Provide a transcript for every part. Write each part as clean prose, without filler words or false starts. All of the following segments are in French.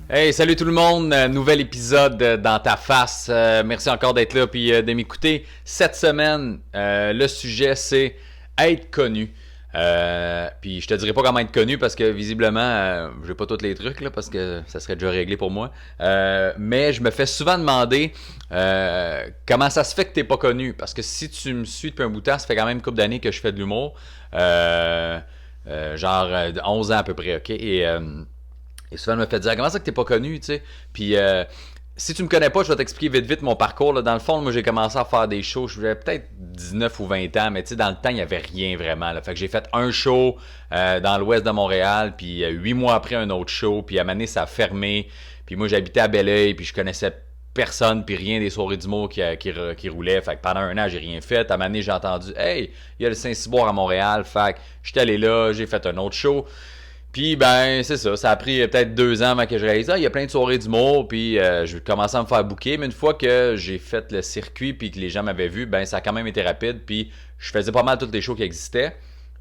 Hey, salut tout le monde, nouvel épisode dans ta face. Merci encore d'être là puis de m'écouter. Cette semaine, le sujet c'est être connu. Puis je te dirai pas comment être connu parce que visiblement, j'ai pas tous les trucs là parce que ça serait déjà réglé pour moi. Mais je me fais souvent demander comment ça se fait que t'es pas connu. Parce que si tu me suis depuis un bout de temps, ça fait quand même une couple d'années que je fais de l'humour. Genre 11 ans à peu près, ok? Et souvent, elle me fait dire comment ça que t'es pas connu, tu sais. Puis, si tu me connais pas, je vais t'expliquer vite mon parcours. Là. Dans le fond, moi, j'ai commencé à faire des shows. J'avais peut-être 19 ou 20 ans, mais tu sais, dans le temps, il n'y avait rien vraiment. Là. Fait que j'ai fait un show dans l'ouest de Montréal, puis 8 mois après, un autre show. Puis à un moment donné, ça a fermé. Puis moi, j'habitais à Belleuil, puis je connaissais personne, puis rien des soirées d'humour qui roulaient. Fait que pendant un an, j'ai rien fait. À un moment donné, j'ai entendu « Hey, il y a le Saint-Cyboire à Montréal. » Fait que j'étais allé là, j'ai fait un autre show. Puis, ben, c'est ça. Ça a pris peut-être 2 ans avant que je réalise, il y a plein de soirées d'humour, puis je commençais à me faire booker. Mais une fois que j'ai fait le circuit, puis que les gens m'avaient vu, ben, ça a quand même été rapide. Puis, je faisais pas mal toutes les shows qui existaient.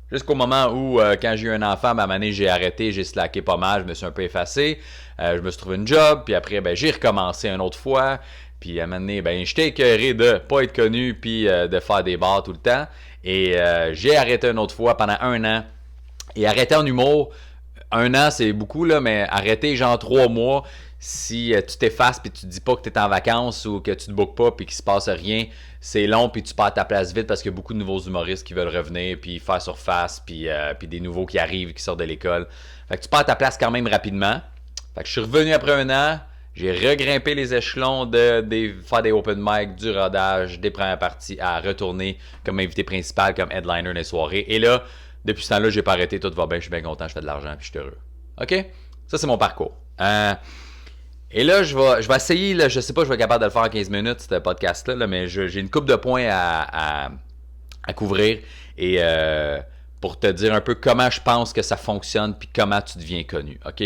Jusqu'au moment où, quand j'ai eu un enfant, ben, à un moment donné, j'ai arrêté, j'ai slacké pas mal, je me suis un peu effacé. Je me suis trouvé une job, puis après, ben, j'ai recommencé une autre fois. Puis, à un moment donné, ben, j'étais écœuré de pas être connu, puis de faire des bars tout le temps. Et j'ai arrêté une autre fois pendant un an. Et arrêter en humour, un an, c'est beaucoup, là, mais arrêter genre 3 mois, si tu t'effaces puis tu te dis pas que tu es en vacances ou que tu te bookes pas puis qu'il se passe rien, c'est long puis tu perds ta place vite parce qu'il y a beaucoup de nouveaux humoristes qui veulent revenir puis faire surface puis des nouveaux qui arrivent, qui sortent de l'école. Fait que tu perds ta place quand même rapidement. Fait que je suis revenu après un an, j'ai regrimpé les échelons de faire des open mic, du rodage, des premières parties à retourner comme invité principal, comme headliner des soirées. Et là, depuis ce temps-là, j'ai pas arrêté, tout va bien, je suis bien content, je fais de l'argent, puis je suis heureux. OK? Ça, c'est mon parcours. Et là, je vais essayer, là, je sais pas, je vais être capable de le faire en 15 minutes, ce podcast-là, là, mais j'ai une couple de points à couvrir et pour te dire un peu comment je pense que ça fonctionne, puis comment tu deviens connu. OK?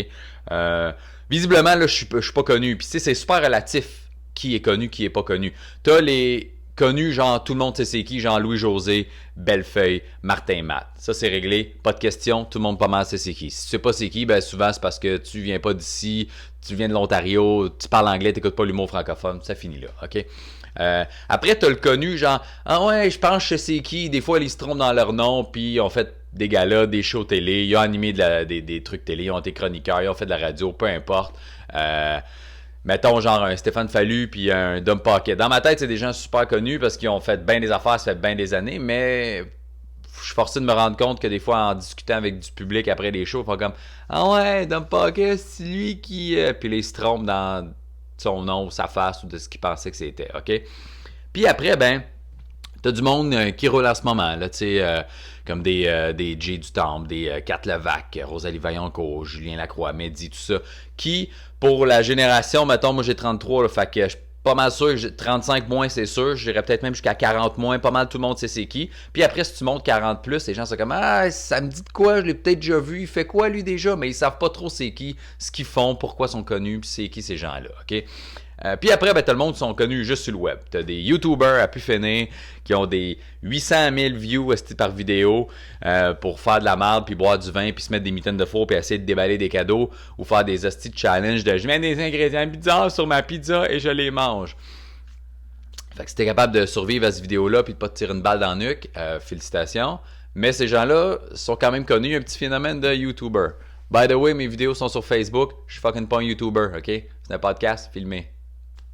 Visiblement, là, je suis pas connu, puis tu sais, c'est super relatif qui est connu, qui est pas connu. T'as les connus, genre tout le monde sait c'est qui, Jean-Louis-José, Bellefeuille, Martin Matt. Ça, c'est réglé, pas de question, tout le monde pas mal sait c'est qui. Si tu sais pas c'est qui, ben souvent c'est parce que tu viens pas d'ici, tu viens de l'Ontario, tu parles anglais, t'écoutes pas l'humour francophone, ça finit là, ok? Après, t'as le connu, genre, ah ouais, je pense que je sais c'est qui, des fois ils se trompent dans leur nom, puis ils ont fait des galas, des shows télé, ils ont animé des trucs télé, ils ont été chroniqueurs, ils ont fait de la radio, peu importe. Mettons genre un Stéphane Fallu puis un Dom Paquet. Dans ma tête, c'est des gens super connus parce qu'ils ont fait bien des affaires, ça fait bien des années, mais je suis forcé de me rendre compte que des fois, en discutant avec du public après des shows, ils font comme ah ouais, Dom Paquet, c'est lui qui. Puis là, ils se trompent dans son nom ou sa face ou de ce qu'ils pensaient que c'était, ok? Puis après, ben, t'as du monde qui roule en ce moment, là, tu sais, comme des Jay du Temple, des Kat Levac, Rosalie Vaillancourt, Julien Lacroix, Mehdi, tout ça, qui, pour la génération, mettons, moi j'ai 33, là, fait que je suis pas mal sûr, 35 moins, c'est sûr, j'irais peut-être même jusqu'à 40 moins, pas mal tout le monde sait c'est qui. Puis après, si tu montes 40 plus, les gens sont comme ah, ça me dit de quoi, je l'ai peut-être déjà vu, il fait quoi lui déjà, mais ils savent pas trop c'est qui, ce qu'ils font, pourquoi ils sont connus, puis c'est qui ces gens-là, ok? Puis après, ben, t'as le monde qui sont connus juste sur le web. T'as des YouTubers à pu finir qui ont des 800 000 views par vidéo pour faire de la merde, puis boire du vin, puis se mettre des mitaines de four, puis essayer de déballer des cadeaux ou faire des hosties de challenge de je mets des ingrédients bizarres sur ma pizza et je les mange. Fait que si t'es capable de survivre à cette vidéo-là puis de pas te tirer une balle dans le nuque, félicitations. Mais ces gens-là sont quand même connus, un petit phénomène de YouTuber. By the way, mes vidéos sont sur Facebook. Je suis fucking pas un YouTuber, ok? C'est un podcast filmé.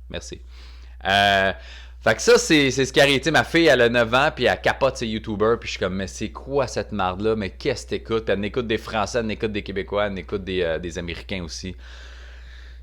Merci. Fait que ça, c'est ce qui arrive. Tu sais, ma fille, elle a 9 ans, puis elle capote ses YouTubers, puis je suis comme, mais c'est quoi cette marde-là? Mais qu'est-ce que t'écoutes? Puis elle écoute des Français, elle écoute des Québécois, elle écoute des Américains aussi.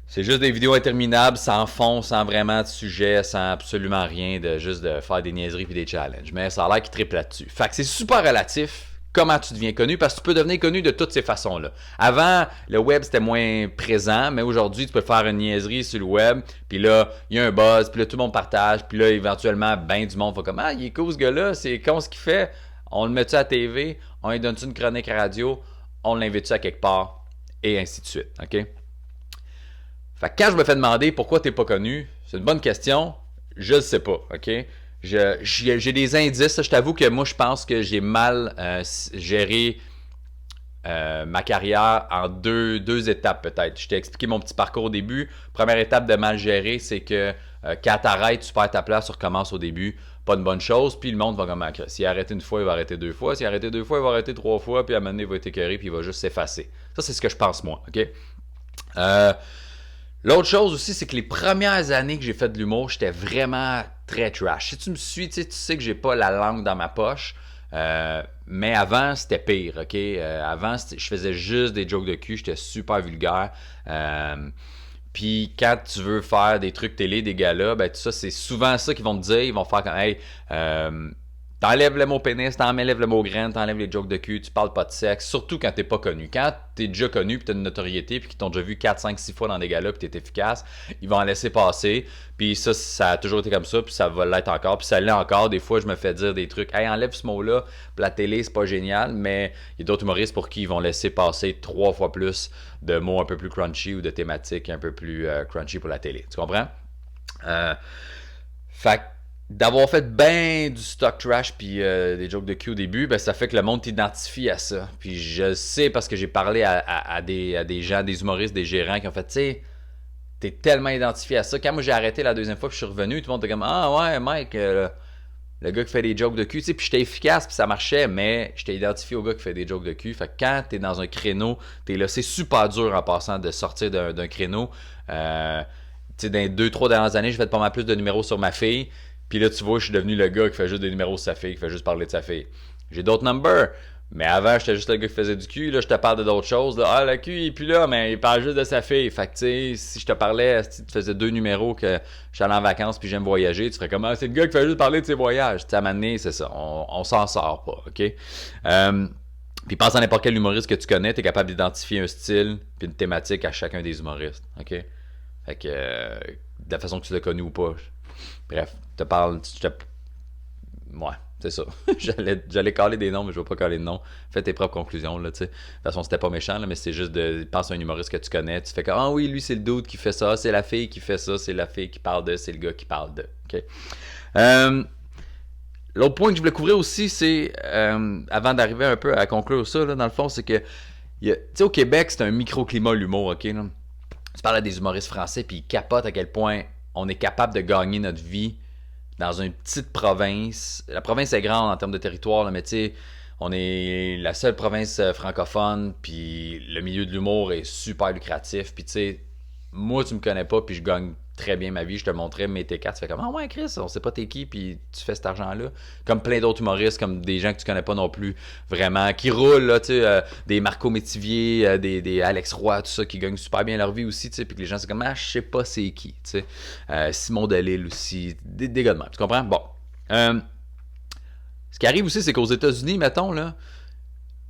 C'est juste des vidéos interminables, sans fond, sans vraiment de sujet, sans absolument rien, juste de faire des niaiseries puis des challenges. Mais ça a l'air qu'ils triplent là-dessus. Fait que c'est super relatif comment tu deviens connu, parce que tu peux devenir connu de toutes ces façons-là. Avant, le web, c'était moins présent, mais aujourd'hui, tu peux faire une niaiserie sur le web, puis là, il y a un buzz, puis là, tout le monde partage, puis là, éventuellement, ben du monde va comme « Ah, il est cool ce gars-là, c'est con ce qu'il fait, on le met-tu à la TV, on lui donne-tu une chronique à radio, on l'invite-tu à quelque part, et ainsi de suite, ok? » Fait que quand je me fais demander pourquoi t'es pas connu, c'est une bonne question, je le sais pas, ok? J'ai des indices, je t'avoue que moi je pense que j'ai mal géré ma carrière en deux étapes peut-être. Je t'ai expliqué mon petit parcours au début. Première étape de mal gérer, c'est que quand t'arrêtes, tu perds ta place, tu recommences au début. Pas une bonne chose, puis le monde va comme s'il a arrêté une fois, il va arrêter deux fois. S'il a arrêté deux fois, il va arrêter trois fois, puis à un moment donné, il va être écœuré, puis il va juste s'effacer. Ça, c'est ce que je pense moi, ok? L'autre chose aussi, c'est que les premières années que j'ai fait de l'humour, j'étais vraiment très trash. Si tu me suis, tu sais que j'ai pas la langue dans ma poche. Mais avant, c'était pire, ok? Avant, je faisais juste des jokes de cul, j'étais super vulgaire. Puis quand tu veux faire des trucs télé, des galas, ben tout ça, c'est souvent ça qu'ils vont te dire. Ils vont faire comme, hey, t'enlèves le mot pénis, t'enlèves le mot graine, t'enlèves les jokes de cul, tu parles pas de sexe, surtout quand t'es pas connu. Quand t'es déjà connu, puis t'as une notoriété, puis qu'ils t'ont déjà vu 4, 5, 6 fois dans des galas, puis t'es efficace, ils vont en laisser passer. Puis ça a toujours été comme ça, puis ça va l'être encore, puis ça l'est encore. Des fois, je me fais dire des trucs, hey, enlève ce mot-là, puis la télé, c'est pas génial, mais il y a d'autres humoristes pour qui ils vont laisser passer 3 fois plus de mots un peu plus crunchy ou de thématiques un peu plus crunchy pour la télé. Tu comprends? Fait que d'avoir fait ben du stock trash puis des jokes de cul au début, ben ça fait que le monde t'identifie à ça. Puis je sais parce que j'ai parlé à des gens, des humoristes, des gérants qui ont fait, tu sais, t'es tellement identifié à ça. Quand moi j'ai arrêté la deuxième fois puis je suis revenu, tout le monde était comme, ah ouais, Mike, le gars qui fait des jokes de cul, tu sais, puis j'étais efficace puis ça marchait, mais j'étais identifié au gars qui fait des jokes de cul. Fait que quand t'es dans un créneau, t'es là, c'est super dur en passant de sortir d'un créneau. Tu sais, dans les 2-3 dernières années, j'ai fait pas mal plus de numéros sur ma fille. Puis là, tu vois, je suis devenu le gars qui fait juste des numéros sur sa fille, qui fait juste parler de sa fille. J'ai d'autres numbers. Mais avant, j'étais juste le gars qui faisait du cul. Là, je te parle de d'autres choses. Là. Ah, le cul, il est plus là, mais il parle juste de sa fille. Fait que, tu sais, si je te parlais, si tu faisais 2 numéros que je suis allé en vacances puis j'aime voyager, tu serais comme, ah, c'est le gars qui fait juste parler de ses voyages. Tu sais, à un moment donné, c'est ça. On s'en sort pas, OK? Puis pense à n'importe quel humoriste que tu connais, tu es capable d'identifier un style puis une thématique à chacun des humoristes, OK? Fait que, de la façon que tu l'as connu ou pas. Bref, te parle. Ouais, c'est ça. J'allais caler des noms, mais je ne vais pas caler de noms. Fais tes propres conclusions, là, tu sais. De toute façon, c'était pas méchant, là, mais c'est juste de. Pense à un humoriste que tu connais. Tu fais comme, ah oui, lui, c'est le dude qui fait ça. C'est la fille qui fait ça. C'est la fille qui parle de. C'est le gars qui parle de. OK? L'autre point que je voulais couvrir aussi, c'est. Avant d'arriver un peu à conclure ça, là, dans le fond, c'est que. Tu sais, au Québec, c'est un microclimat, l'humour, OK? Là? Tu parles à des humoristes français, puis ils capotent à quel point on est capable de gagner notre vie dans une petite province. La province est grande en termes de territoire, là, mais tu sais, on est la seule province francophone, puis le milieu de l'humour est super lucratif. Puis tu sais, moi, tu me connais pas, puis je gagne très bien ma vie. Je te montrais mes T4, tu fais comme, ah ouais, Chris, on sait pas t'es qui, puis tu fais cet argent-là. Comme plein d'autres humoristes, comme des gens que tu connais pas non plus, vraiment, qui roulent, là, tu sais, des Marco Métivier, des Alex Roy, tout ça, qui gagnent super bien leur vie aussi, tu sais, puis que les gens, c'est comme, ah, je sais pas c'est qui, tu sais. Simon Delille aussi, des gars de même, tu comprends? Bon. Ce qui arrive aussi, c'est qu'aux États-Unis, mettons, là,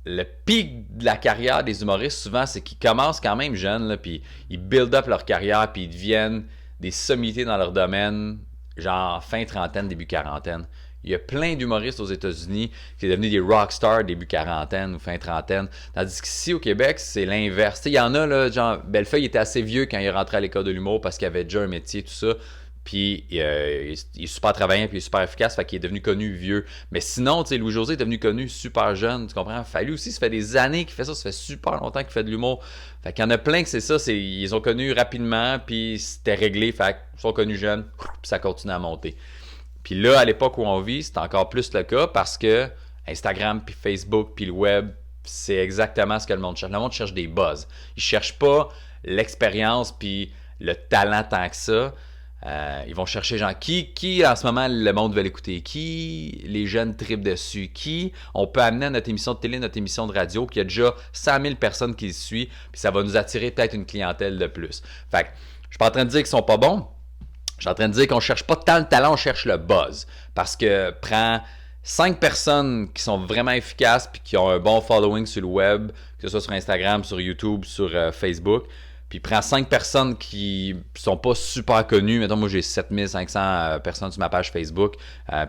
le pic de la carrière des humoristes, souvent, c'est qu'ils commencent quand même jeunes, là, puis ils build up leur carrière, puis ils deviennent des sommités dans leur domaine, genre fin trentaine, début quarantaine. Il y a plein d'humoristes aux États-Unis qui sont devenus des rockstars début quarantaine ou fin trentaine. Tandis qu'ici, au Québec, c'est l'inverse. Il y en a, là, genre, Bellefeuille était assez vieux quand il est rentré à l'école de l'humour parce qu'il avait déjà un métier, tout ça. Puis il est super travaillant, puis il est super efficace, fait qu'il est devenu connu vieux. Mais sinon, tu sais, Louis-José est devenu connu super jeune, tu comprends? Fallu aussi, ça fait des années qu'il fait ça fait super longtemps qu'il fait de l'humour. Fait qu'il y en a plein que c'est ça, ils ont connu rapidement, puis c'était réglé, fait qu'ils sont connus jeunes, puis ça continue à monter. Puis là, à l'époque où on vit, c'est encore plus le cas parce que Instagram, puis Facebook, puis le web, c'est exactement ce que le monde cherche. Le monde cherche des buzz. Ils cherchent pas l'expérience, puis le talent tant que ça. Ils vont chercher genre qui en ce moment le monde veut l'écouter, qui les jeunes tripent dessus, qui on peut amener à notre émission de télé, notre émission de radio, qui a déjà 100 000 personnes qui le suivent, puis ça va nous attirer peut-être une clientèle de plus. Fait que je suis pas en train de dire qu'ils sont pas bons, je suis en train de dire qu'on cherche pas tant le talent, on cherche le buzz. Parce que prends 5 personnes qui sont vraiment efficaces puis qui ont un bon following sur le web, que ce soit sur Instagram, sur YouTube, sur Facebook. Puis prends 5 personnes qui sont pas super connues. Mettons, moi, j'ai 7500 personnes sur ma page Facebook,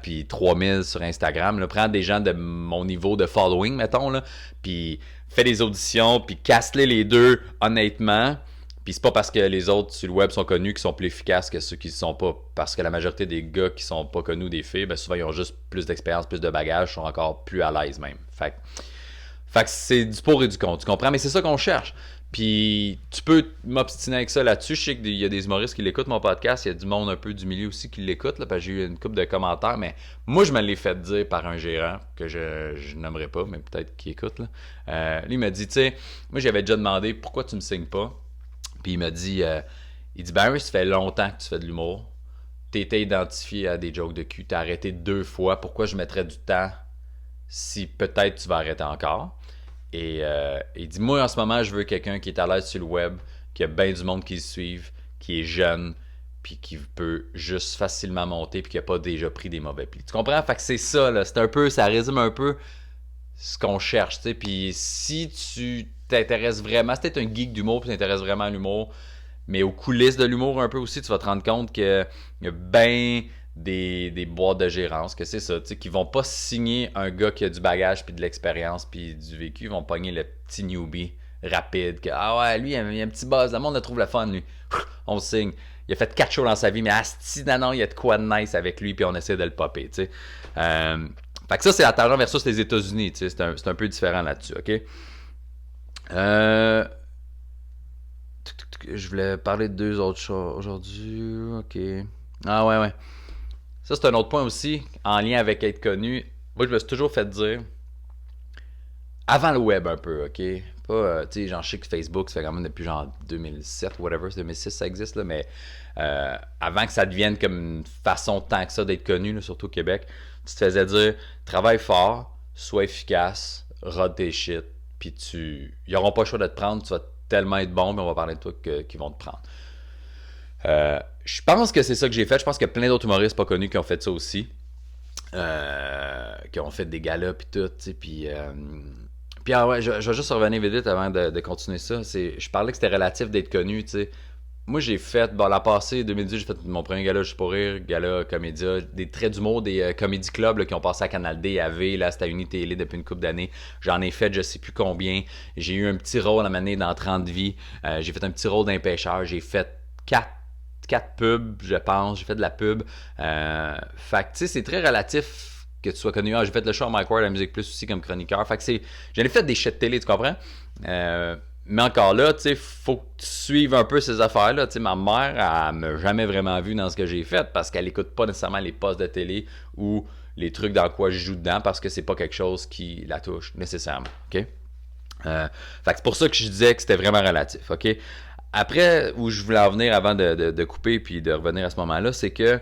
puis 3000 sur Instagram. Là. Prends des gens de mon niveau de following, mettons, là, puis fais des auditions, puis casse-les deux honnêtement. Puis c'est pas parce que les autres sur le web sont connus qui sont plus efficaces que ceux qui ne sont pas. Parce que la majorité des gars qui sont pas connus, des filles, ben souvent ils ont juste plus d'expérience, plus de bagages, sont encore plus à l'aise même. Fait Fait que c'est du pour et du contre, tu comprends? Mais c'est ça qu'on cherche. Puis tu peux m'obstiner avec ça là-dessus. Je sais qu'il y a des humoristes qui l'écoutent, mon podcast. Il y a du monde un peu du milieu aussi qui l'écoute, là, parce que j'ai eu une couple de commentaires. Mais moi, je me l'ai fait dire par un gérant que je nommerai pas, mais peut-être qu'il écoute. Là. Lui, il m'a dit, tu sais, moi, j'avais déjà demandé pourquoi tu me signes pas. Puis il dit, ben, ça fait longtemps que tu fais de l'humour. T'étais identifié à des jokes de cul. T'as arrêté 2 fois. Pourquoi je mettrais du temps si peut-être tu vas arrêter encore? Et il dit, moi, en ce moment, je veux quelqu'un qui est à l'aise sur le web, qui a bien du monde qui le suive, qui est jeune, puis qui peut juste facilement monter, puis qui n'a pas déjà pris des mauvais plis. Tu comprends? Fait que c'est ça, là. C'est un peu, ça résume un peu ce qu'on cherche, tu sais. Puis si tu t'intéresses vraiment, si t'es un geek d'humour, puis tu t'intéresses vraiment à l'humour, mais aux coulisses de l'humour un peu aussi, tu vas te rendre compte qu'il y a bien des boîtes de gérance, que c'est ça, tu sais, qui vont pas signer un gars qui a du bagage, puis de l'expérience, puis du vécu, ils vont pogner le petit newbie rapide, que ah ouais, lui, il a un petit buzz, le monde le trouve le fun, lui. On le signe. Il a fait 4 shows dans sa vie, mais asti, non, il y a de quoi de nice avec lui, puis on essaie de le popper, tu sais. Fait que ça, c'est la tangente versus les États-Unis, tu sais, c'est un peu différent là-dessus, ok? Je voulais parler de 2 autres choses aujourd'hui, ok. Ah ouais. Ça, c'est un autre point aussi, en lien avec être connu. Moi, je me suis toujours fait dire, avant le web un peu, ok? Pas, tu sais, genre, je sais que Facebook, ça fait quand même depuis genre 2007, whatever, 2006, ça existe, là, mais avant que ça devienne comme une façon tant que ça d'être connu, là, surtout au Québec, tu te faisais dire, travaille fort, sois efficace, rode tes shit, puis ils n'auront pas le choix de te prendre, tu vas tellement être bon, mais on va parler de toi qu'ils vont te prendre. Je pense que c'est ça que j'ai fait. Je pense qu'il y a plein d'autres humoristes pas connus qui ont fait ça aussi. Qui ont fait des galas puis tout. Puis ouais, je vais juste revenir vite avant de continuer ça. Je parlais que c'était relatif d'être connu. T'sais. Moi, j'ai fait, l'an passé, 2018, j'ai fait mon premier gala Juste pour rire, gala comédia, des traits d'humour, des comédie clubs là, qui ont passé à Canal D, à V, là, c'était à Unité depuis une couple d'années. J'en ai fait je sais plus combien. J'ai eu un petit rôle à mener dans 30 vies. J'ai fait un petit rôle d'un pêcheur. J'ai fait 4 pubs, je pense. J'ai fait de la pub. Fait que, tu sais, c'est très relatif que tu sois connu. J'ai fait le show à Mike Ward à Musique Plus aussi comme chroniqueur. Fait que j'en ai fait des shit télé, tu comprends? Mais encore là, tu sais, faut que tu suives un peu ces affaires-là. Tu sais, ma mère, elle m'a jamais vraiment vu dans ce que j'ai fait parce qu'elle écoute pas nécessairement les postes de télé ou les trucs dans quoi je joue dedans parce que c'est pas quelque chose qui la touche nécessairement. OK? Fait que c'est pour ça que je disais que c'était vraiment relatif. OK? Après, où je voulais en venir avant de couper puis de revenir à ce moment-là, c'est que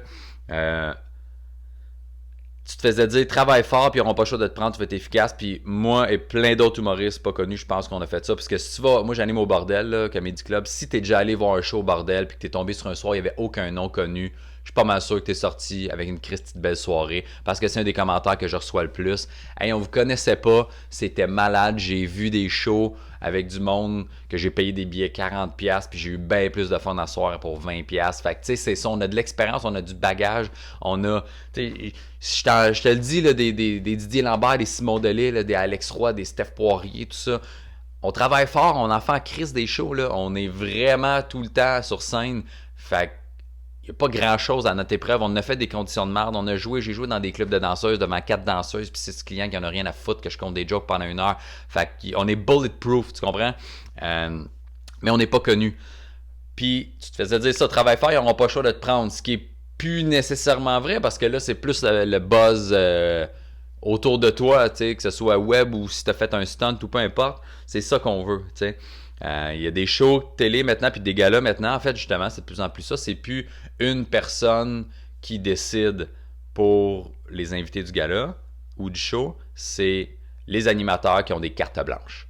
tu te faisais dire travaille fort puis ils n'auront pas le choix de te prendre, tu vas être efficace. Puis moi et plein d'autres humoristes pas connus, je pense qu'on a fait ça. Parce que si tu vas, moi j'anime au bordel, là, Comedy Club, si t'es déjà allé voir un show au bordel puis que t'es tombé sur un soir, il n'y avait aucun nom connu, je suis pas mal sûr que t'es sorti avec une Christie de belle soirée. Parce que c'est un des commentaires que je reçois le plus. Hey, on vous connaissait pas, c'était malade, j'ai vu des shows avec du monde que j'ai payé des billets 40$ puis j'ai eu bien plus de fun à soir pour 20$. Fait que tu sais, c'est ça, on a de l'expérience, on a du bagage, on a, tu sais, je te le dis, là, des Didier Lambert, des Simon Delay, là, des Alex Roy, des Steph Poirier, tout ça. On travaille fort, on en fait en crise des shows, là. On est vraiment tout le temps sur scène. Fait que il n'y a pas grand-chose à notre épreuve. On a fait des conditions de merde. J'ai joué dans des clubs de danseuses devant 4 danseuses puis 6 clients qui n'en ont rien à foutre que je compte des jokes pendant 1 heure. Fait qu'on est bulletproof, tu comprends? Mais on n'est pas connu. Puis tu te faisais dire ça, travaille fort, ils n'auront pas le choix de te prendre. Ce qui est plus nécessairement vrai parce que là, c'est plus le buzz autour de toi, tu sais, que ce soit web ou si tu as fait un stunt ou peu importe. C'est ça qu'on veut, tu sais. Il y a des shows télé maintenant, puis des galas maintenant. En fait, justement, c'est de plus en plus ça. C'est plus une personne qui décide pour les invités du gala ou du show. C'est les animateurs qui ont des cartes blanches.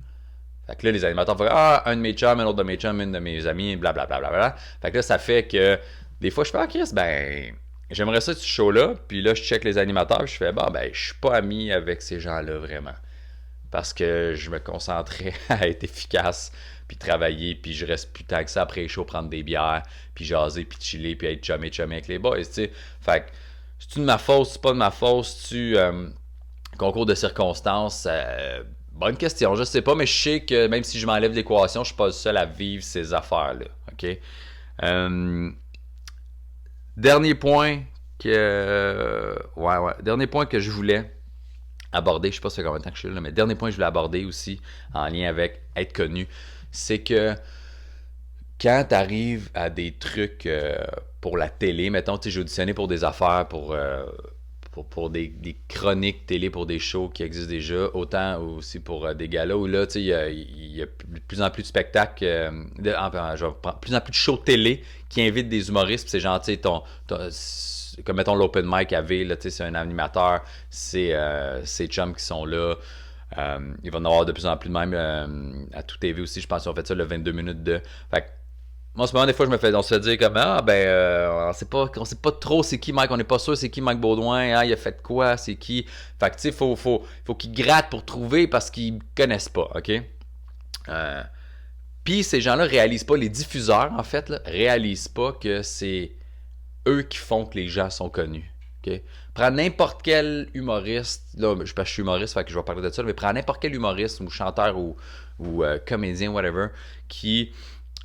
Fait que là, les animateurs font un de mes chums, un autre de mes chums, une de mes amis, blablabla. Bla, bla, bla. Fait que là, ça fait que des fois, je fais Chris, ben, j'aimerais ça, ce show-là. Puis là, je check les animateurs, puis je fais ben, je suis pas ami avec ces gens-là vraiment. Parce que je me concentrais à être efficace, puis travailler, puis je reste plus tant que ça après les shows, prendre des bières, puis jaser, puis chiller, puis être chumé avec les boys, tu sais. Fait que, c'est-tu de ma faute, c'est pas de ma faute, c'est-tu concours de circonstances? Bonne question, je sais pas, mais je sais que même si je m'enlève l'équation, je suis pas le seul à vivre ces affaires-là, ok? Dernier point que... dernier point que je voulais aborder, je sais pas si ça fait combien de temps que je suis là, mais dernier point que je voulais aborder aussi, en lien avec être connu, c'est que quand tu arrives à des trucs pour la télé, mettons, tu sais, j'ai auditionné pour des affaires, pour des chroniques télé, pour des shows qui existent déjà, autant aussi pour des galas où là, tu sais, il y a de plus en plus de spectacles, plus en plus de shows télé qui invitent des humoristes, puis c'est genre, tu sais, comme mettons l'open mic à V, là, tu sais, c'est un animateur, c'est ces chums qui sont là. Il va en avoir de plus en plus de même à tout TV aussi, je pense qu'ils ont fait ça le 22 minutes de. Fait que, moi, en ce moment, des fois, on se fait dire comme on sait pas trop c'est qui Mike, on n'est pas sûr c'est qui Mike Baudouin, il a fait quoi, c'est qui. Fait que tu sais, faut qu'ils grattent pour trouver parce qu'ils connaissent pas, ok? Puis ces gens-là réalisent pas, les diffuseurs en fait, là, réalisent pas que c'est eux qui font que les gens sont connus. Okay? Prends n'importe quel humoriste, là, parce que je suis humoriste, fait que je vais parler de ça, mais prends n'importe quel humoriste ou chanteur ou comédien, whatever, qui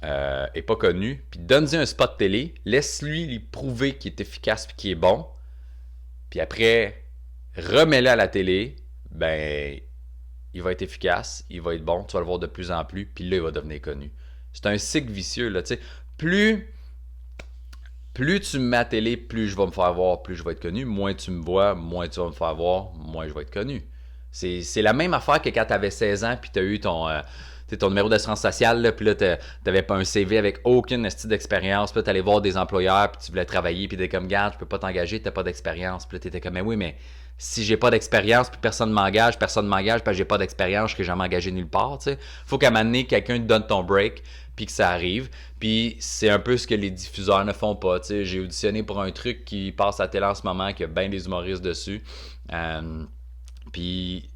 est pas connu, puis donne-lui un spot télé, laisse-lui lui prouver qu'il est efficace et qu'il est bon, puis après, remets-le à la télé, ben, il va être efficace, il va être bon, tu vas le voir de plus en plus, puis là, il va devenir connu. C'est un cycle vicieux, là, tu sais. Plus tu me mets à la télé, plus je vais me faire voir, plus je vais être connu. Moins tu me vois, moins tu vas me faire voir, moins je vais être connu. C'est la même affaire que quand tu avais 16 ans puis tu as eu ton numéro d'assurance sociale, là, puis là, tu n'avais pas un CV avec aucune style d'expérience. Puis là, tu allais voir des employeurs, puis tu voulais travailler, puis tu étais comme, garde, je peux pas t'engager, tu n'as pas d'expérience. Puis là, tu étais comme, mais oui, mais si j'ai pas d'expérience, puis personne ne m'engage parce que j'ai pas d'expérience, je serai jamais engagé nulle part. Il faut qu'à un moment donné, quelqu'un te donne ton break, puis que ça arrive. Puis c'est un peu ce que les diffuseurs ne font pas. T'sais. J'ai auditionné pour un truc qui passe à la télé en ce moment, qui a bien des humoristes dessus. Puis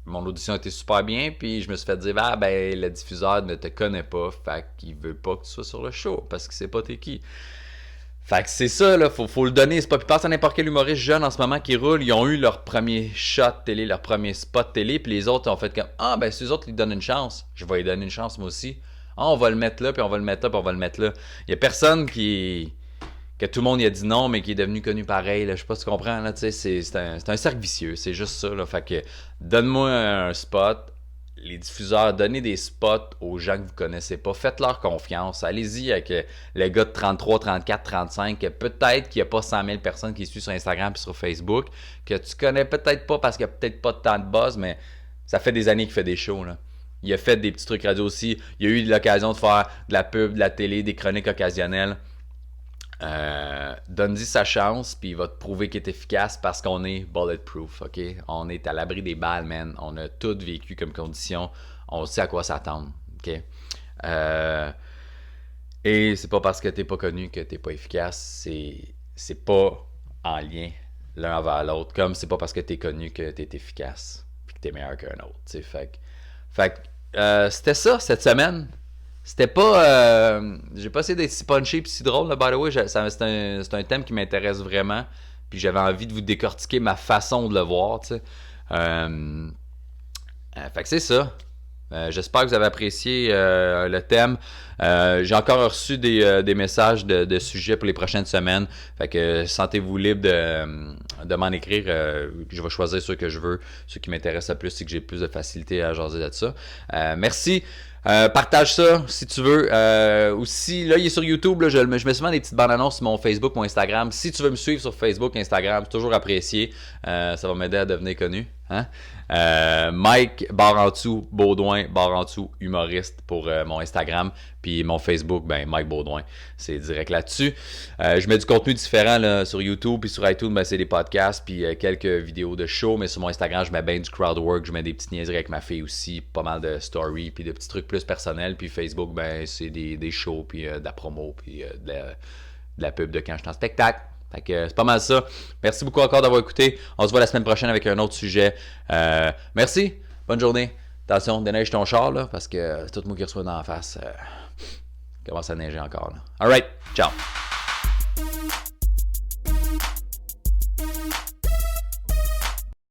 mon audition était super bien, puis je me suis fait dire, le diffuseur ne te connaît pas, fait qu'il veut pas que tu sois sur le show, parce qu'il sait pas t'es qui. Fait que c'est ça, là, faut le donner. C'est pas puis passe à n'importe quel humoriste jeune en ce moment qui roule. Ils ont eu leur premier shot télé, leur premier spot télé, puis les autres ont fait comme si les autres lui donnent une chance, je vais lui donner une chance moi aussi. On va le mettre là, puis on va le mettre là, puis on va le mettre là. Il y a personne que tout le monde y a dit non, mais qui est devenu connu pareil. Là. Je sais pas si tu comprends. Là, c'est un cercle vicieux. C'est juste ça. Là. Fait que donne-moi un spot. Les diffuseurs, donnez des spots aux gens que vous connaissez pas. Faites-leur confiance. Allez-y avec le gars de 33, 34, 35, que peut-être qu'il n'y a pas 100 000 personnes qui suivent sur Instagram et sur Facebook, que tu connais peut-être pas parce qu'il n'y a peut-être pas de temps de buzz, mais ça fait des années qu'il fait des shows. Là. Il a fait des petits trucs radio aussi. Il a eu l'occasion de faire de la pub, de la télé, des chroniques occasionnelles. Donne-y sa chance, puis il va te prouver qu'il est efficace parce qu'on est bulletproof, ok? On est à l'abri des balles, man. On a tout vécu comme condition. On sait à quoi s'attendre, ok? Et c'est pas parce que t'es pas connu que t'es pas efficace. C'est pas en lien l'un envers l'autre. Comme c'est pas parce que t'es connu que t'es efficace puis que t'es meilleur qu'un autre, tu sais. Fait que c'était ça cette semaine. C'était pas. J'ai pas essayé d'être si punché et si drôle, là, by the way. C'est un thème qui m'intéresse vraiment. Puis j'avais envie de vous décortiquer ma façon de le voir, tu sais. Fait que c'est ça. J'espère que vous avez apprécié le thème. J'ai encore reçu des messages de sujets pour les prochaines semaines. Fait que sentez-vous libre de m'en écrire. Je vais choisir ceux que je veux, ceux qui m'intéressent le plus et que j'ai plus de facilité à jaser de ça. Merci. Partage ça si tu veux. Aussi, là, il est sur YouTube. Là, je mets souvent des petites bandes annonces sur mon Facebook, mon Instagram. Si tu veux me suivre sur Facebook, Instagram, c'est toujours apprécié. Ça va m'aider à devenir connu. Hein? Mike Baudouin, Baudouin, humoriste pour mon Instagram. Puis mon Facebook, Mike Baudouin. C'est direct là-dessus. Je mets du contenu différent là, sur YouTube. Puis sur iTunes, c'est des podcasts. Puis quelques vidéos de show. Mais sur mon Instagram, je mets bien du crowd work. Je mets des petites niaiseries avec ma fille aussi. Pas mal de stories. Puis de petits trucs plus personnels. Puis Facebook, c'est des shows. Puis de la promo. Puis de la pub de quand je suis en spectacle. Fait que c'est pas mal ça. Merci beaucoup encore d'avoir écouté. On se voit la semaine prochaine avec un autre sujet. Merci. Bonne journée. Attention, déneige ton char là, parce que c'est tout le monde qui reçoit dans la face. Commence à neiger encore. Là. Alright. Ciao.